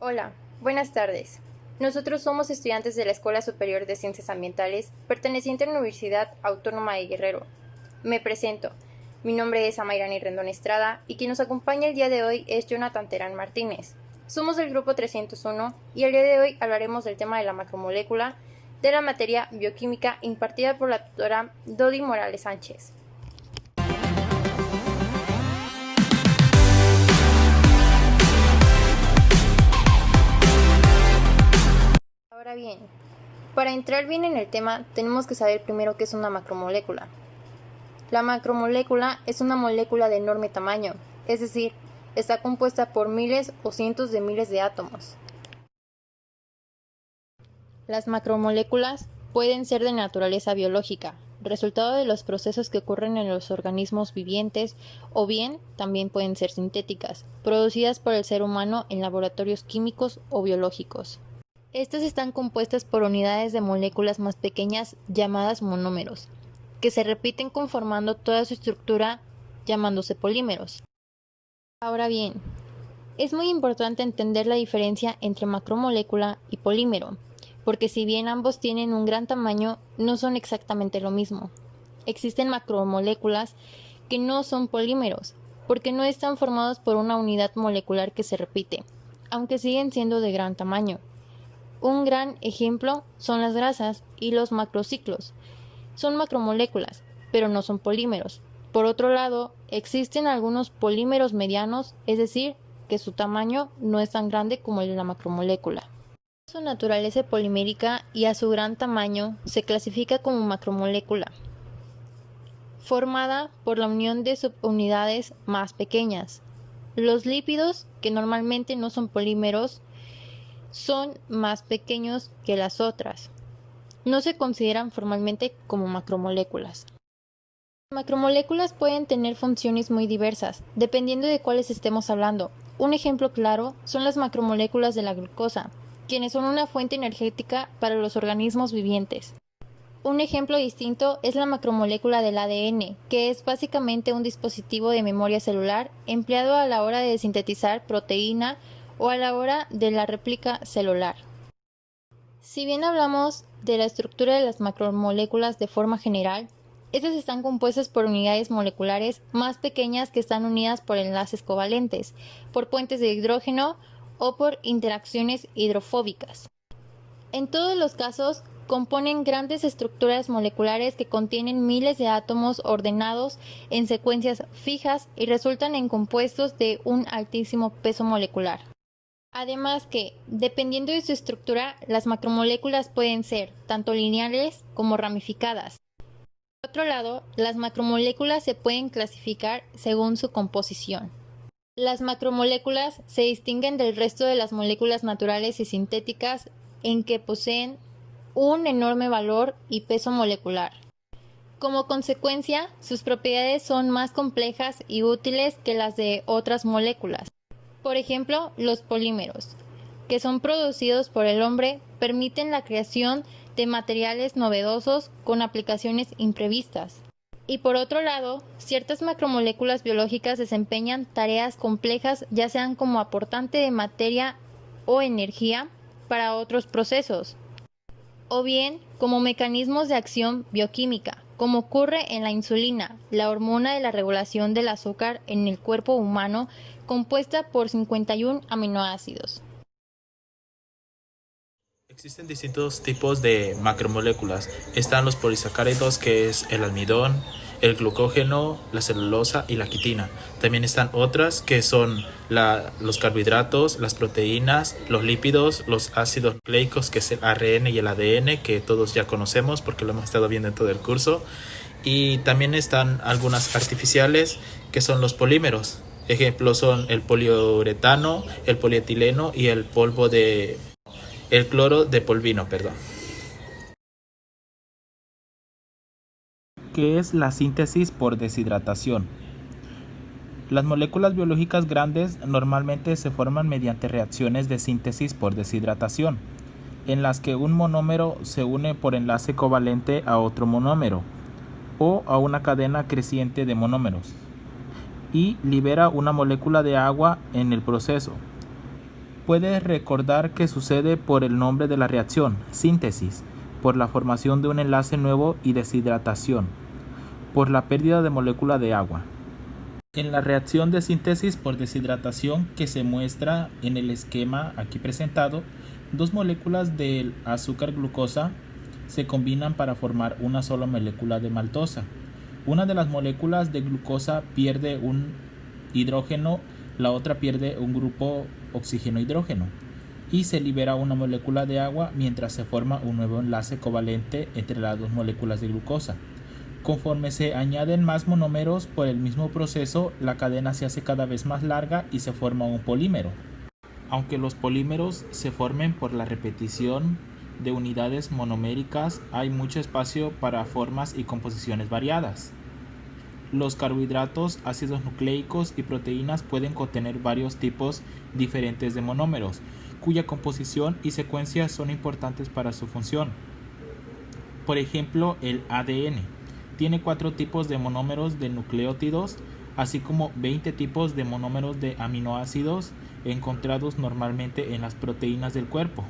Hola, buenas tardes. Nosotros somos estudiantes de la Escuela Superior de Ciencias Ambientales, perteneciente a la Universidad Autónoma de Guerrero. Me presento. Mi nombre es Amairani Rendón Estrada y quien nos acompaña el día de hoy es Jonathan Terán Martínez. Somos del grupo 301 y el día de hoy hablaremos del tema de la macromolécula de la materia bioquímica impartida por la tutora Dodi Morales Sánchez. Ahora bien, para entrar bien en el tema, tenemos que saber primero qué es una macromolécula. La macromolécula es una molécula de enorme tamaño, es decir, está compuesta por miles o cientos de miles de átomos. Las macromoléculas pueden ser de naturaleza biológica, resultado de los procesos que ocurren en los organismos vivientes, o bien también pueden ser sintéticas, producidas por el ser humano en laboratorios químicos o biológicos. Estas están compuestas por unidades de moléculas más pequeñas llamadas monómeros, que se repiten conformando toda su estructura llamándose polímeros. Ahora bien, es muy importante entender la diferencia entre macromolécula y polímero, porque si bien ambos tienen un gran tamaño, no son exactamente lo mismo. Existen macromoléculas que no son polímeros, porque no están formados por una unidad molecular que se repite, aunque siguen siendo de gran tamaño. Un gran ejemplo son las grasas y los macrociclos. Son macromoléculas, pero no son polímeros. Por otro lado, existen algunos polímeros medianos, es decir, que su tamaño no es tan grande como el de la macromolécula. Su naturaleza polimérica y a su gran tamaño se clasifica como macromolécula, formada por la unión de subunidades más pequeñas. Los lípidos, que normalmente no son polímeros, son más pequeños que las otras. No se consideran formalmente como macromoléculas. Las macromoléculas pueden tener funciones muy diversas, dependiendo de cuáles estemos hablando. Un ejemplo claro son las macromoléculas de la glucosa, quienes son una fuente energética para los organismos vivientes. Un ejemplo distinto es la macromolécula del ADN, que es básicamente un dispositivo de memoria celular empleado a la hora de sintetizar proteína o a la hora de la réplica celular. Si bien hablamos de la estructura de las macromoléculas de forma general, estas están compuestas por unidades moleculares más pequeñas que están unidas por enlaces covalentes, por puentes de hidrógeno o por interacciones hidrofóbicas. En todos los casos, componen grandes estructuras moleculares que contienen miles de átomos ordenados en secuencias fijas y resultan en compuestos de un altísimo peso molecular. Además que, dependiendo de su estructura, las macromoléculas pueden ser tanto lineales como ramificadas. Por otro lado, las macromoléculas se pueden clasificar según su composición. Las macromoléculas se distinguen del resto de las moléculas naturales y sintéticas en que poseen un enorme valor y peso molecular. Como consecuencia, sus propiedades son más complejas y útiles que las de otras moléculas. Por ejemplo, los polímeros, que son producidos por el hombre, permiten la creación de materiales novedosos con aplicaciones imprevistas. Y por otro lado, ciertas macromoléculas biológicas desempeñan tareas complejas, ya sean como aportante de materia o energía para otros procesos, o bien como mecanismos de acción bioquímica, como ocurre en la insulina, la hormona de la regulación del azúcar en el cuerpo humano, compuesta por 51 aminoácidos. Existen distintos tipos de macromoléculas. Están los polisacáridos, que es el almidón, el glucógeno, la celulosa y la quitina. También están otras que son los carbohidratos, las proteínas, los lípidos, los ácidos nucleicos, que es el ARN y el ADN, que todos ya conocemos porque lo hemos estado viendo en todo el curso. Y también están algunas artificiales, que son los polímeros. Ejemplos son el poliuretano, el polietileno y el cloro de polvino, perdón. ¿Qué es la síntesis por deshidratación? Las moléculas biológicas grandes normalmente se forman mediante reacciones de síntesis por deshidratación, en las que un monómero se une por enlace covalente a otro monómero o a una cadena creciente de monómeros y libera una molécula de agua en el proceso. Puedes recordar que sucede por el nombre de la reacción, síntesis, por la formación de un enlace nuevo y deshidratación, por la pérdida de molécula de agua. En la reacción de síntesis por deshidratación que se muestra en el esquema aquí presentado, dos moléculas del azúcar glucosa se combinan para formar una sola molécula de maltosa. Una de las moléculas de glucosa pierde un hidrógeno, la otra pierde un grupo oxígeno-hidrógeno y se libera una molécula de agua mientras se forma un nuevo enlace covalente entre las dos moléculas de glucosa. Conforme se añaden más monómeros por el mismo proceso, la cadena se hace cada vez más larga y se forma un polímero. Aunque los polímeros se formen por la repetición de unidades monoméricas, hay mucho espacio para formas y composiciones variadas. Los carbohidratos, ácidos nucleicos y proteínas pueden contener varios tipos diferentes de monómeros, cuya composición y secuencia son importantes para su función. Por ejemplo, el ADN tiene 4 tipos de monómeros de nucleótidos, así como 20 tipos de monómeros de aminoácidos encontrados normalmente en las proteínas del cuerpo.